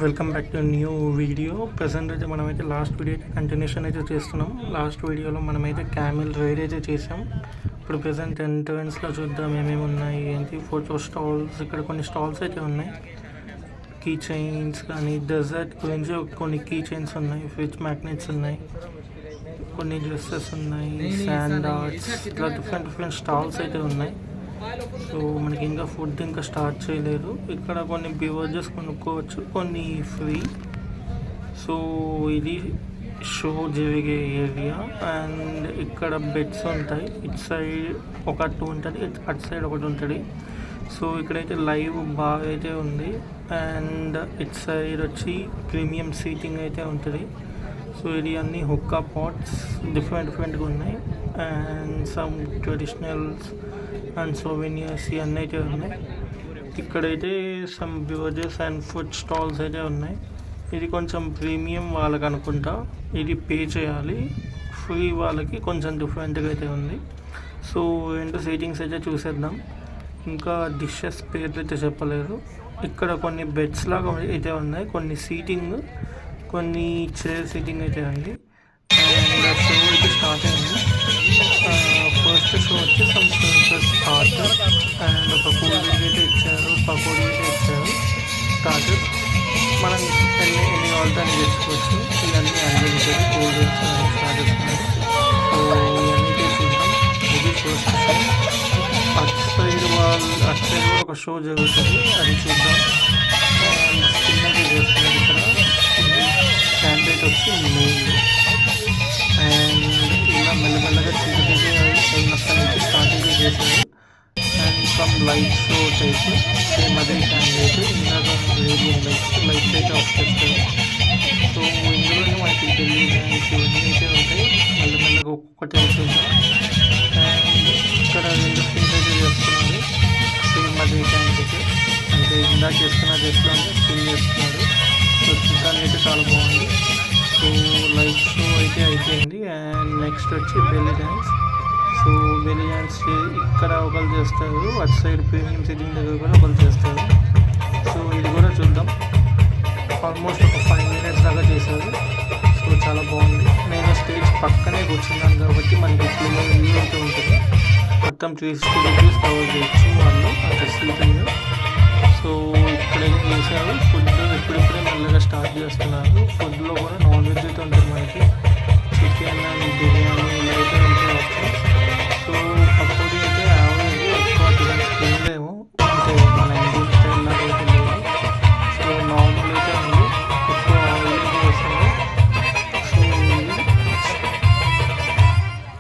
Welcome back to new video. Present అయితే మనమైతే last video అయితే కంటిన్యూషన్ అయితే చేస్తున్నాం. లాస్ట్ వీడియోలో మనమైతే క్యామెల్ రైడ్ అయితే చేసాం. ఇప్పుడు ప్రజెంట్ ఎంట్రన్స్లో చూద్దాం ఏమేమి ఉన్నాయి ఏంటి. ఫోటో స్టాల్స్, ఇక్కడ కొన్ని స్టాల్స్ అయితే ఉన్నాయి. కీ చైన్స్ కానీ డెజర్ట్ గురించి కొన్ని కీ చైన్స్ ఉన్నాయి, ఫ్రిడ్జ్ మ్యాగ్నెట్స్ ఉన్నాయి, కొన్ని డ్రెస్సెస్ ఉన్నాయి, శాండ్ ఆర్ట్స్, ఇట్లా డిఫరెంట్ స్టాల్స్ అయితే ఉన్నాయి. సో మనకి ఇంకా ఫుడ్ ఇంకా స్టార్ట్ చేయలేదు. ఇక్కడ కొన్ని బివరేజెస్ కొనుక్కోవచ్చు, కొన్ని ఫ్రీ. సో ఇది షో జరిగే ఏరియా అండ్ ఇక్కడ బెడ్స్ ఉంటాయి. ఇటు సైడ్ ఒకటి ఉంటుంది, అటు సైడ్ ఒకటి ఉంటుంది. సో ఇక్కడైతే లైవ్ బాగా అయితే ఉంది అండ్ ఇటు సైడ్ వచ్చి ప్రీమియం సీటింగ్ అయితే ఉంటుంది. సో ఇది అన్ని హుక్కా పాట్స్ డిఫరెంట్గా ఉన్నాయి అండ్ సమ్ ట్రెడిషనల్స్ అండ్ సోవెనియర్స్ ఇవన్నీ అయితే ఉన్నాయి. ఇక్కడైతే some beverages and food stalls అయితే ఉన్నాయి. ఇది కొంచెం ప్రీమియం వాళ్ళకి అనుకుంటా, ఇది పే చేయాలి. ఫ్రీ వాళ్ళకి కొంచెం డిఫరెంట్గా అయితే ఉంది. సో ఏంటో సీటింగ్స్ అయితే చూసేద్దాం. ఇంకా డిషెస్ పేర్లు అయితే చెప్పలేదు. ఇక్కడ కొన్ని బెడ్స్ లాగా అయితే ఉన్నాయి, కొన్ని సీటింగ్, కొన్ని చైర్ సీటింగ్ అయితే ఉంది. అండ్ షో అయితే స్టార్ట్ అయింది. ఫస్ట్ షో వచ్చి సమ్ స్టార్టర్ అండ్ ఒక కూల్ డ్రింక్ అయితే ఇచ్చారు, పకోడీ అయితే ఇచ్చారు. స్టార్టర్ మనం ఎన్ని ఆల్టర్ని చేసుకోవచ్చు. ఇవన్నీ unlimited cool drinks starters. So ఇవన్నీ చూద్దాం. ఇది ఫస్ట్ షో. అటు సైడ్ కూడా ఒక షో జరుగుతుంది, అది చూద్దాం. స్కిన్ అయితే చేస్తున్నారు ఇక్కడ. క్యాండిడేట్ వచ్చి మెయిన్ అండ్ ఇలా మెల్లమెల్లగా చీకటి అయితే స్టార్ట్ అయితే చేశారు. అండ్ సమ్ లైట్ షో అయితే సేమ్ అదే క్యాండిడేట్ ఇందాక లైట్స్ అయితే ఆఫ్ చేస్తారు. సో ఇందులోనే మనకి ఢిల్లీ డ్యాన్స్ ఇవన్నీ అయితే ఉంటాయి. మెల్లమెల్లగా ఒక్కొక్కటి అయితే. అండ్ ఇక్కడ రెండు స్కిన్స్ అయితే చేస్తున్నారు, సేమ్ అదే క్యాండిడేట్. అంటే ఇందాక చేస్తున్న డ్రెస్లో స్కిన్ చేస్తున్నారు. సో చూడడానికి అయితే చాలా బాగుంది. సో లైట్ షో అయితే అయిపోయింది అండ్ నెక్స్ట్ వచ్చి belly dance. So belly dance ఇక్కడ ఒకరు చేస్తారు, అటు సైడ్ ప్రీమియం సిట్టింగ్ దగ్గర కూడా ఒకరు చేస్తారు. సో ఇది కూడా చూద్దాం. ఆల్మోస్ట్ ఒక 5 minutes దాకా చేశారు. సో చాలా బాగుంది. నేను స్టేజ్ పక్కనే కూర్చున్నాను కాబట్టి మనకి క్లియర్ వ్యూ అయితే ఉంటుంది. మొత్తం 360 degrees కవర్ చేయొచ్చు వాళ్ళు అంటే సీటింగ్. సో ఇక్కడైతే చేశారు. ఫుడ్ ఇప్పుడిప్పుడే మెల్లగా స్టార్ట్ చేస్తున్నారు. ఫుడ్లో కూడా నాన్ వెజ్ అయితే ఉంటుంది మనకి. చికెన్ అండ్ బిర్యానీ ఇలా అయితే ఉంటాయి ఆప్షన్స్. సో పకోడీ అయితే యావరేజ్, ఎక్కువ తినలేము అంటే మన ఇండియన్ స్టైల్ లాగా అయితే లేదు. సో నార్మల్ అయితే ఉంది, ఎక్కువ ఆయిల్ అయితే వేస్తుంది. సో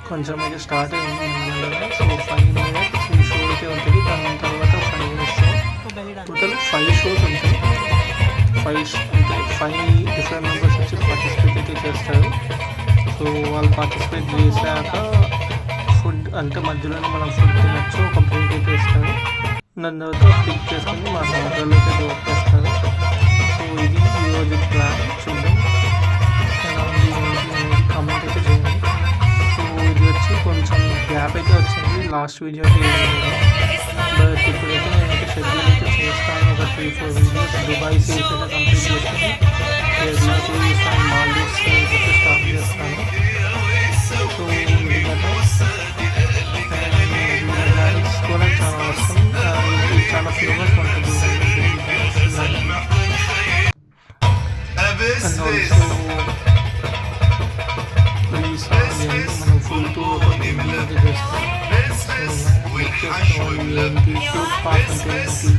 కొంచెం అయితే స్టార్ట్ అయింది మెల్లగా. సో 5 minutes ఈ షో అయితే ఉంటుంది. దాని తర్వాత 5 minutes షో. టోటల్ 5 షోస్ ఉంటాయి. 5 డిఫరెంట్ మెంబర్స్ వచ్చి పార్టిసిపేట్ అయితే చేస్తారు. సో వాళ్ళు పార్టిసిపేట్ చేశాక ఫుడ్ అంటే మధ్యలోనే మనం ఫుడ్ తినచ్చు. ఒక ప్లేట్ అయితే ఇస్తారు. దాని తర్వాత పిక్ చేసుకుని మా హోటల్ అయితే దొరికేస్తారు. సో ఇది ఈరోజు ప్లాన్. చూద్దాం ఎలా ఉంది ఏంటి కామెంట్ అయితే చేయండి. సో ఇది వచ్చి కొంచెం గ్యాప్ అయితే వచ్చింది లాస్ట్ వీడియోకి. బట్ ఇప్పుడైతే నేనైతే షెడ్యూల్ అయితే చేస్తాను. ఒక 3-4 వీడియోస్ దుబాయ్ సీరీస్ అయితే కంప్లీట్ చేసుకుని Kerala series and Maldives series అయితే స్టార్ట్ చేస్తాను. సో ఇది కదా డ్యాన్స్ కూడా చాలా అవసరం. ఇది చాలా ఫేమస్ ఉంటుంది. అండ్ ఆల్సో మనం ఫుల్ టూర్ అయితే చేస్తాం. ఏంటి టూర్ పాస్ అంటే ఏంటి,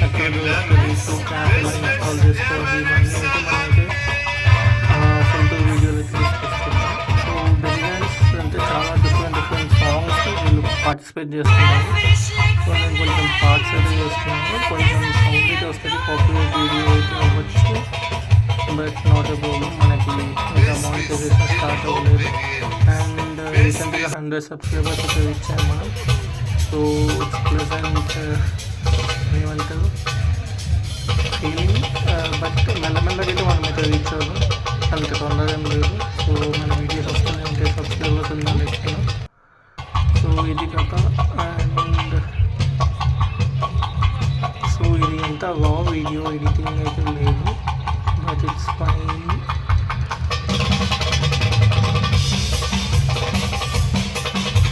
ఎక్కడ దొరుకుతుంది, సో క్యాప్ ఇన్స్టాల్ చేసుకోవాలి, ఇవన్నీ అయితే మనమైతే ఫుల్ టూర్ వీడియోలు అయితే తీసుకొస్తున్నాం. సో బెల్లీ డ్యాన్స్ అంటే చాలా డిఫరెంట్ సాంగ్స్కి వీళ్ళు పార్టిసిపేట్ చేస్తున్నారు. సో నేను కొంచెం పార్ట్స్ అయితే చేస్తున్నాను. కొంచెం సౌండ్ అయితే వస్తుంది, కాపీరైట్ వీడియో అయితే అవ్వచ్చు. బట్ నాట్ ఏ ప్రాబ్లం, మనకి ఇంకా మానిటైజేషన్ స్టార్ట్ అవ్వలేదు. అండ్ రీసెంట్గా 100 subscribers అయితే ఇచ్చాము మనం. సో ఇట్స్ ప్లెజెంట్ ఏమంటారు ఫీలింగ్. బట్ మెల్లమెల్లగా అయితే మనం అయితే రీచ్ అవ్వదు, అంత తొందరగా ఏం లేదు. సో మన వీడియోస్ వస్తూనే ఉంటాయి, సబ్స్క్రైబర్స్ ఉందని చెప్తున్నాం. సో ఇది కథ. అండ్ సో ఇది ఎంత రా వీడియో ఎడిటింగ్ అయితే లేదు. But it's fine.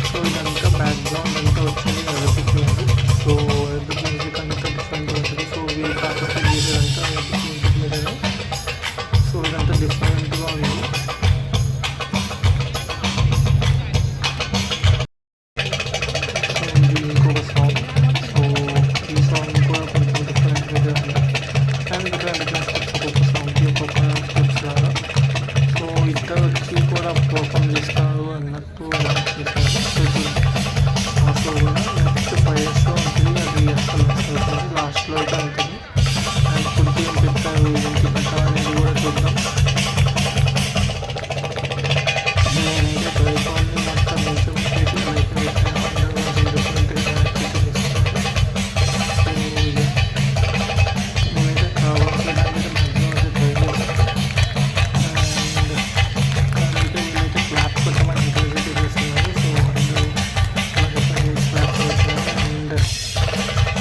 సో ఇదంతా బ్యాక్గ్రౌండ్ అంతా వచ్చింది electric music. So electric music అంతా డిఫరెంట్ ఉంటుంది. సో వీళ్ళు కాకపోతే చేసేదంతా ఎలక్ట్రిక్ మ్యూజిక్ మీదనే. సో ఇదంతా డిఫరెంట్గా ఉంది. లాస్ట్లో అయితే ఉంటుంది. అండ్ ఫుడ్ ఏం చెప్తారు ఏంటి కథ అనేది కూడా చూద్దాం. నేనైతే ట్రైపాడ్ని మొత్తం కొంచెం చేసి నేనైతే కావాల్సిన మ్యాక్సిమం అయితే ట్రై చేస్తాను. అండ్ అందుకే వీళ్ళైతే క్లాప్ కొట్టమని ఎంకరేజ్ అయితే చేస్తున్నారు. సో వాళ్ళు క్లాప్ చేస్తున్నారు. అండ్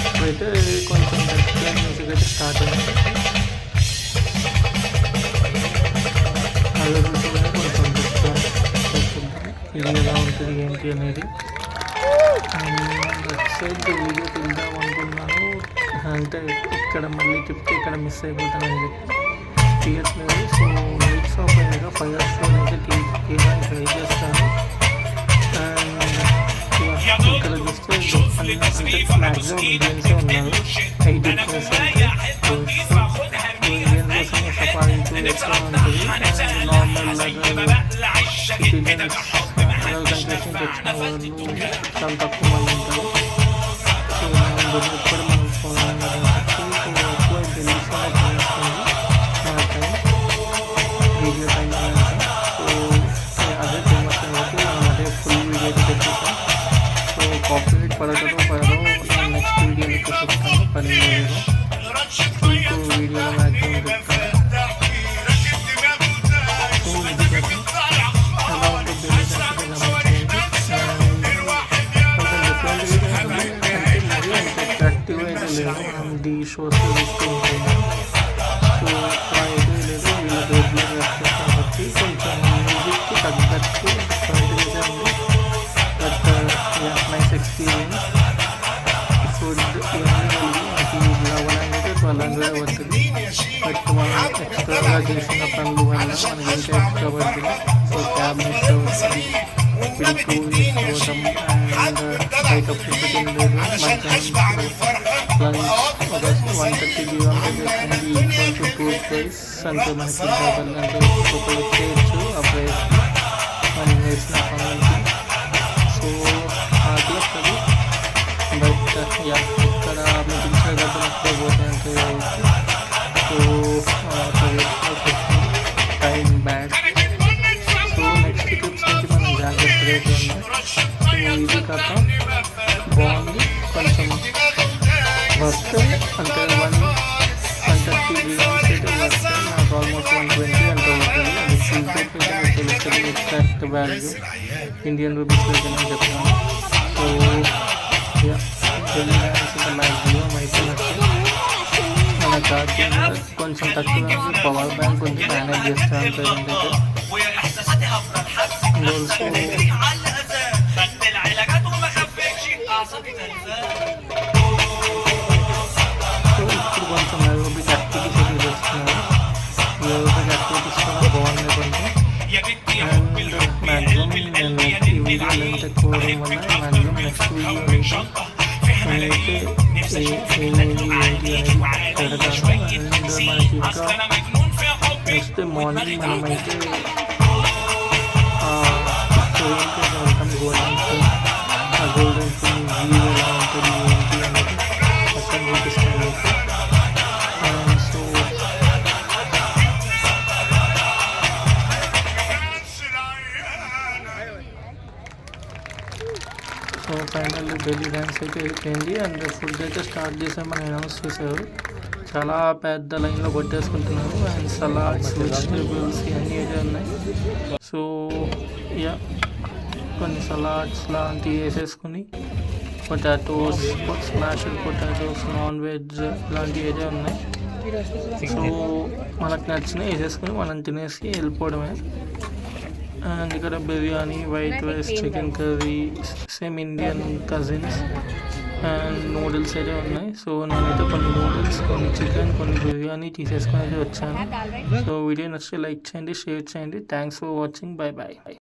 ఇప్పుడైతే కొంచెం డిఫరెంట్ మ్యూజిక్ అయితే స్టార్ట్ అయింది. అదే కొంచెం డిఫరెంట్ ఇది ఎలా ఉంటుంది ఏంటి అనేది. అండ్ సైడ్ వీడియో తిందాం అనుకున్నాను, అంటే ఇక్కడ మళ్ళీ తిప్పితే ఇక్కడ మిస్ అయిపోతానని చెప్పి తీయట్లేదు. సో లైట్స్ ఆఫ్ అయ్యాక ఫైర్ స్టోన్ అయితే తీయడానికి ట్రై చేస్తాను. అండ్ ఇక్కడ చూస్తే మ్యాక్సిమం ఇండియన్సే ఉన్నారు, 80%. ఇండియన్ కోసం సఫారించు ఎక్స్ట్రా ఉంటుంది. నార్మల్ సిటిజన్స్ అదర్ కంట్రీస్ నుంచి వచ్చిన వాళ్ళు చాలా తక్కువ మంది ఉంటారు. సో మనం ఎప్పుడు మనం ఫోన్ ఎక్కువ ఇంటెలిజెన్స్గా చేస్తుంది మన టైం, వీడియో టైం అంతా. సో అదే ఫేమస్ కాబట్టి మనం అదే ఫుల్ వీడియో అయితే తెచ్చేసాం. సో కాపీరైట్ పడదో నేను నెక్స్ట్ వీడియో లెక్క చెప్తాను, పడిందో లేదో. ఇంకో వీడియోలో మ్యాక్సిమం చెప్తాను. సో ఇది ఎలా ఉంటుంది అట్రాక్టివ్ అయితే లేదు, మనం ది షోస్ చూస్తూ ఉంటాము. సో అయితే లేదు, వీళ్ళకి రెగ్యులర్ యాక్టర్స్ కాబట్టి కొంచెం మ్యూజిక్కి తగ్గట్టు డిఫరెంట్గా ఉంది. But nice experience. ఫుడ్ ఇవన్నీ మనకి 1100 పడుతుంది. బట్ మనం ఎక్స్ట్రాగా చేసిన పనులు వల్ల మనకి ఇంకా ఎక్స్ట్రా పడుతుంది. సో క్యాబ్ మిస్ అవుతుంది, ఇప్పుడు టూర్ మిస్ అవ్వడం. అండ్ బయట ఫుడ్ తినలేదు. మధ్యాహ్నం లంచ్ ఒక 130 చేసుకుంది ఈక్వల్ టు 2 ప్రైస్. అంటే మనకి డబల్ అంటే ఒకరు చేయొచ్చు ఆ ప్రైస్ మనం వేసిన పనులకి. సో అది వస్తుంది. బట్ ఇక్కడ మీకు ఇచ్చిన డబ్బులు ఎక్కడ పోతాయంటే so time bad. So next tips నుంచి మనం జాగ్రత్తగా అయితే ఉన్నాం. సో ఇది కాక బాగుంది, కొంచెం వర్త్. అంటే 130 గ్రామ్స్ అయితే వర్త్. నాకు ఆల్మోస్ట్ 120 అంటే ఉంటుంది. అది ఫుల్ అయితే మీకు తెలుస్తుంది ఎగ్జాక్ట్ వాల్యూ ఇండియన్ రూపీస్లో అయితే నేను చెప్తాను. సో ఢిల్లీ డ్యాన్స్ ఇంకా మ్యాక్సిమం అయిపోయినట్టు. మన ఛార్జింగ్ కొంచెం తక్కువ ఉంది, పవర్ బ్యాంక్ ఉంది, మేనేజ్ చేస్తాను ప్రజెంట్ అయితే. సో ఇప్పుడు కొంచెం ఏరోబిక్ యాక్టివిటీస్ అయితే చేస్తున్నాను. ఏరోబిక్ యాక్టివిటీస్ కూడా బాగున్నాయి కొంచెం. అండ్ మ్యాక్సిమం నేను ఈ వీడియో లెంత్ ఎక్కువ అవడం వల్ల మ్యాక్సిమం నెక్స్ట్ వీడియో నేనైతే ఏమేమి ఏంటి అనేది పెడతాను. అండ్ మనకి ఇంకా నెక్స్ట్ మార్నింగ్ మనమైతే ట్రైన్కి వెళ్తాం గోల్డెన్. ఆ గోల్డెన్ వ్యూ ఎలా ఉంటుంది ఏంటి అనేది మొత్తం చూపిస్తాను మీకు. సో ఫైనల్లీ బెల్లీ డ్యాన్స్ అయితే అయిపోయింది. అండ్ ఫుడ్ అయితే స్టార్ట్ చేసామని అనౌన్స్ చేశారు. చాలా పెద్ద లైన్లో కొట్టేసుకుంటున్నారు. అండ్ సలాడ్స్, వెజిటేబుల్స్ ఇవన్నీ అయితే ఉన్నాయి. సో కొన్ని సలాడ్స్ లాంటివి వేసేసుకుని potatoes, smashed potatoes, non veg లాంటివి అయితే ఉన్నాయి. సో మనకు నచ్చినవి వేసేసుకొని మనం తినేసి వెళ్ళిపోవడమే. అండ్ ఇక్కడ biryani, white rice, chicken curry, same Indian cousins and noodles అయితే ఉన్నాయి. సో నేనైతే కొన్ని నూడిల్స్, కొన్ని చికెన్, కొన్ని బిర్యానీ తీసేసుకొని అయితే వచ్చాను. సో వీడియో నచ్చితే లైక్ చేయండి, షేర్ చేయండి. Thanks for watching. Bye bye.